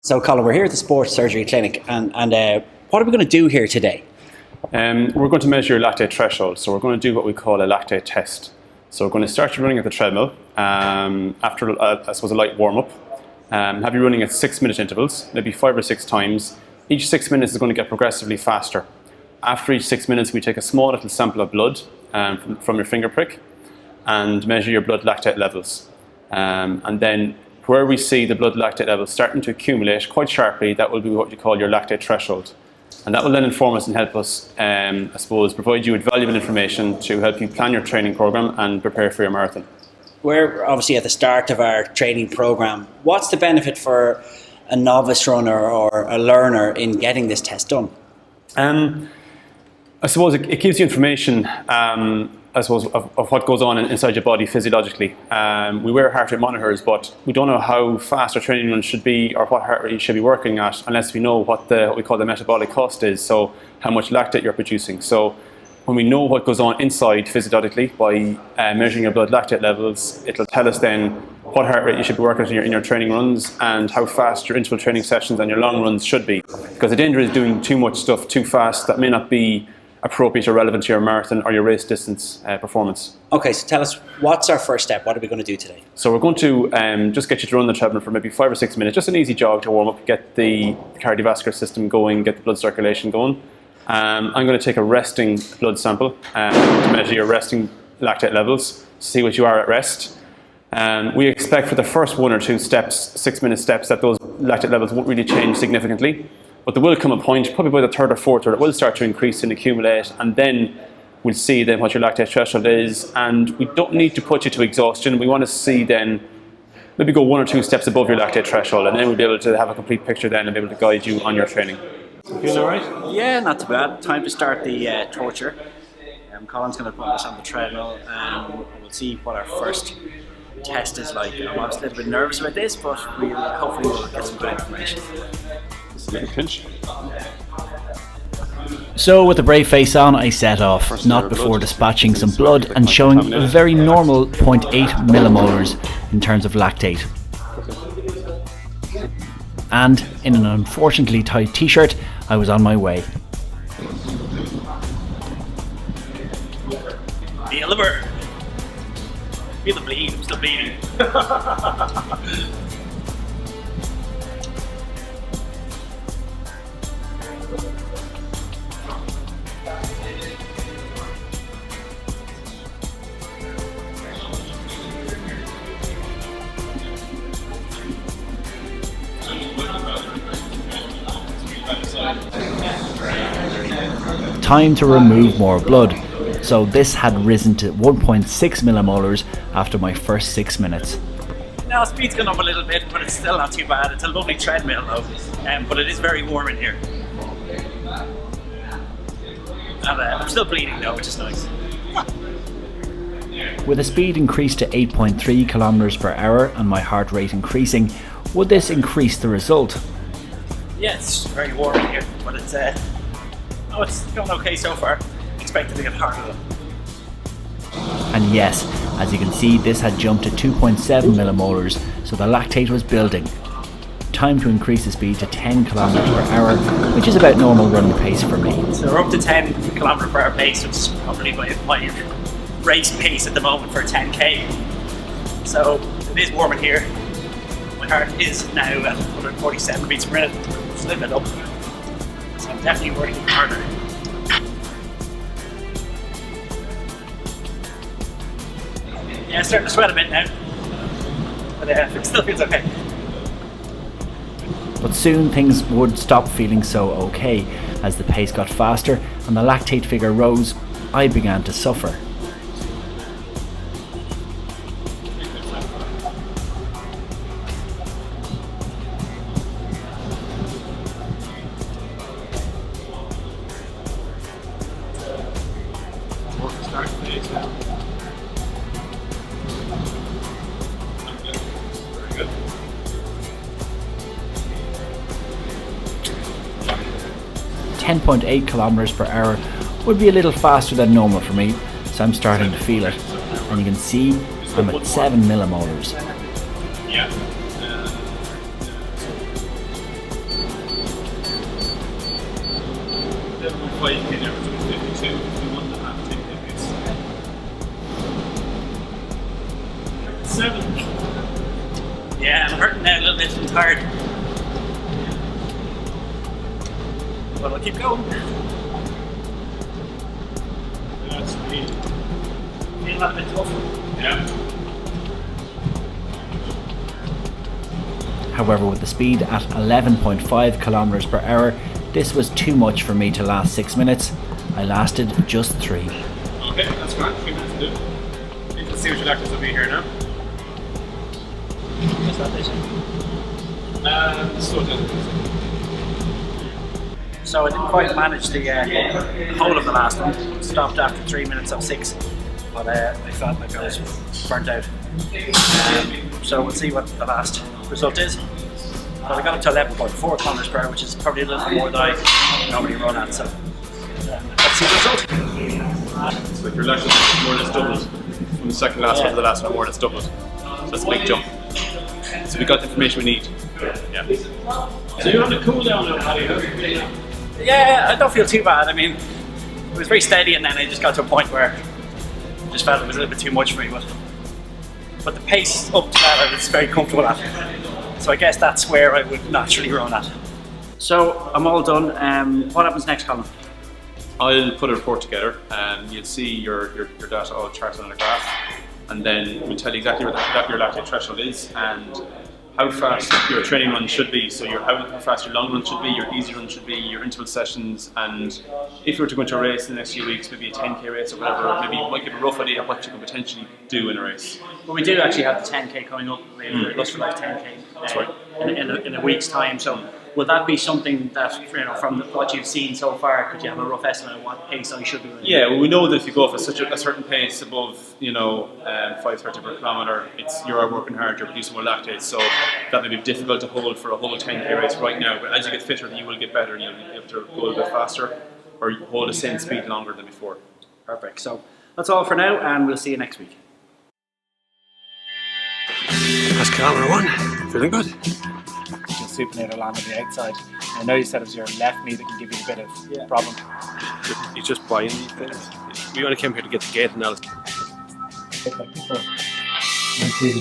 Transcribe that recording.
So Colin, we're here at the Sports Surgery Clinic and what are we going to do here today? We're going to measure your lactate threshold. So we're going to do what we call a lactate test. So we're going to start you running at the treadmill after, I suppose, a light warm-up. Have you running at 6-minute intervals, maybe 5 or 6 times. Each 6 minutes is going to get progressively faster. After each 6 minutes, we take a small little sample of blood from your finger prick and measure your blood lactate levels. And then where we see the blood lactate levels starting to accumulate quite sharply, that will be what you call your lactate threshold. And that will then inform us and help us, I suppose, provide you with valuable information to help you plan your training program and prepare for your marathon. We're obviously at the start of our training program. What's the benefit for a novice runner or a learner in getting this test done? I suppose it gives you information I suppose, of what goes on inside your body physiologically. We wear heart rate monitors, but we don't know how fast our training run should be or what heart rate you should be working at unless we know what we call the metabolic cost is, so how much lactate you're producing. So when we know what goes on inside physiologically by measuring your blood lactate levels, it'll tell us then what heart rate you should be working at in your training runs and how fast your interval training sessions and your long runs should be. Because the danger is doing too much stuff too fast that may not be appropriate or relevant to your marathon or your race distance performance. Okay, so tell us, what's our first step? What are we going to do today? So we're going to just get you to run the treadmill for maybe 5 or 6 minutes, just an easy jog to warm up, get the cardiovascular system going, get the blood circulation going. I'm going to take a resting blood sample to measure your resting lactate levels, see what you are at rest. We expect for the first 1 or 2 steps, 6-minute steps, that those lactate levels won't really change significantly. But there will come a point, probably by the 3rd or 4th, where it will start to increase and accumulate, and then we'll see then what your lactate threshold is. And we don't need to put you to exhaustion. We want to see then, maybe go 1 or 2 steps above your lactate threshold, and then we'll be able to have a complete picture then and be able to guide you on your training. Feeling all right? Yeah, not too bad. Time to start the torture. Colin's going to put us on the treadmill and we'll see what our first test is like. I'm obviously a little bit nervous about this, but hopefully we'll get some good information. Pinch. So with a brave face on, I set off, not before dispatching some blood and showing a very normal 0.8 millimolars in terms of lactate. And in an unfortunately tight t-shirt, I was on my way. Feel the burn. Feel the bleed, I'm still bleeding. Time to remove more blood. So this had risen to 1.6 millimolars after my first 6 minutes. Now speed's gone up a little bit, but it's still not too bad. It's a lovely treadmill though, but it is very warm in here. And I'm still bleeding though, which is nice. With the speed increased to 8.3 kilometers per hour and my heart rate increasing, would this increase the result? Yeah, it's very warm in here, but it's going okay so far. Expected to get harder though. And yes, as you can see, this had jumped to 2.7 millimolars, so the lactate was building. Time to increase the speed to 10 kilometers per hour, which is about normal running pace for me. So we're up to 10 kilometer per hour pace, which is probably my race pace at the moment for 10k. So it is warm in here. My heart is now at 147 beats per minute. It's a little bit up. So I'm definitely working harder. Yeah, I'm starting to sweat a bit now. But it still feels okay. But soon things would stop feeling so okay. As the pace got faster and the lactate figure rose, I began to suffer. Start phase now. Very good. 10.8 kilometers per hour would be a little faster than normal for me, so I'm starting to feel it. And you can see I'm at 7 millimolars. Yeah. 5k there, which was 52. If you want to have 10k pace. 7. Yeah, I'm hurting now a little bit. I'm tired. But I'll keep going. That's me. Feeling a bit tough. Yeah. However, with the speed at 11.5 kilometers per hour, this was too much for me to last 6 minutes. I lasted just 3. Okay, that's fine. 3 minutes to do. You can see what your lactates will be here now. What's that vision? Slow down. So I didn't quite manage the whole of the last one. Stopped after 3 minutes of 6, but I felt like I was burnt out. So we'll see what the last result is. But I got up to 11.4 kilometers per hour, which is probably a little bit more than I normally run at. So let's see the result. So your lactates more or less doubled from the second last one to the last one, more or less doubled. So that's a big jump. So we got the information we need. Yeah. So you're on the cool down now, Paddy. How's it feeling? Yeah, I don't feel too bad. I mean, it was very steady, and then I just got to a point where I just felt it was a little bit too much for me. But the pace up to that I was very comfortable at. So I guess that's where I would naturally run at. So I'm all done. What happens next, Colin? I'll put a report together and you'll see your data all charted on a graph, and then we'll tell you exactly what your lactate threshold is and how fast your training run should be, so how fast your long run should be, your easy run should be, your interval sessions, and if you were to go into a race in the next few weeks, maybe a 10k race or whatever, maybe you might give a rough idea of what you can potentially do in a race. Well, we do actually have the 10k coming up, the Lust for Life 10k, in a week's time. So will that be something that, from what you've seen so far, could you have a rough estimate of what pace I should be running? Yeah, well, we know that if you go for such a certain pace above, 5:30 per kilometre, you are working hard, you're producing more lactate, so that may be difficult to hold for a whole 10k race right now. But as you get fitter, you will get better, and you'll be able to go a bit faster or hold the same speed longer than before. Perfect. So that's all for now, and we'll see you next week. That's kilometre 1. Feeling good. Just supinator land on the outside. I know you said it was your left knee that can give you a bit of problem. You just buying these things. We only came here to get the gait analysis. I'm really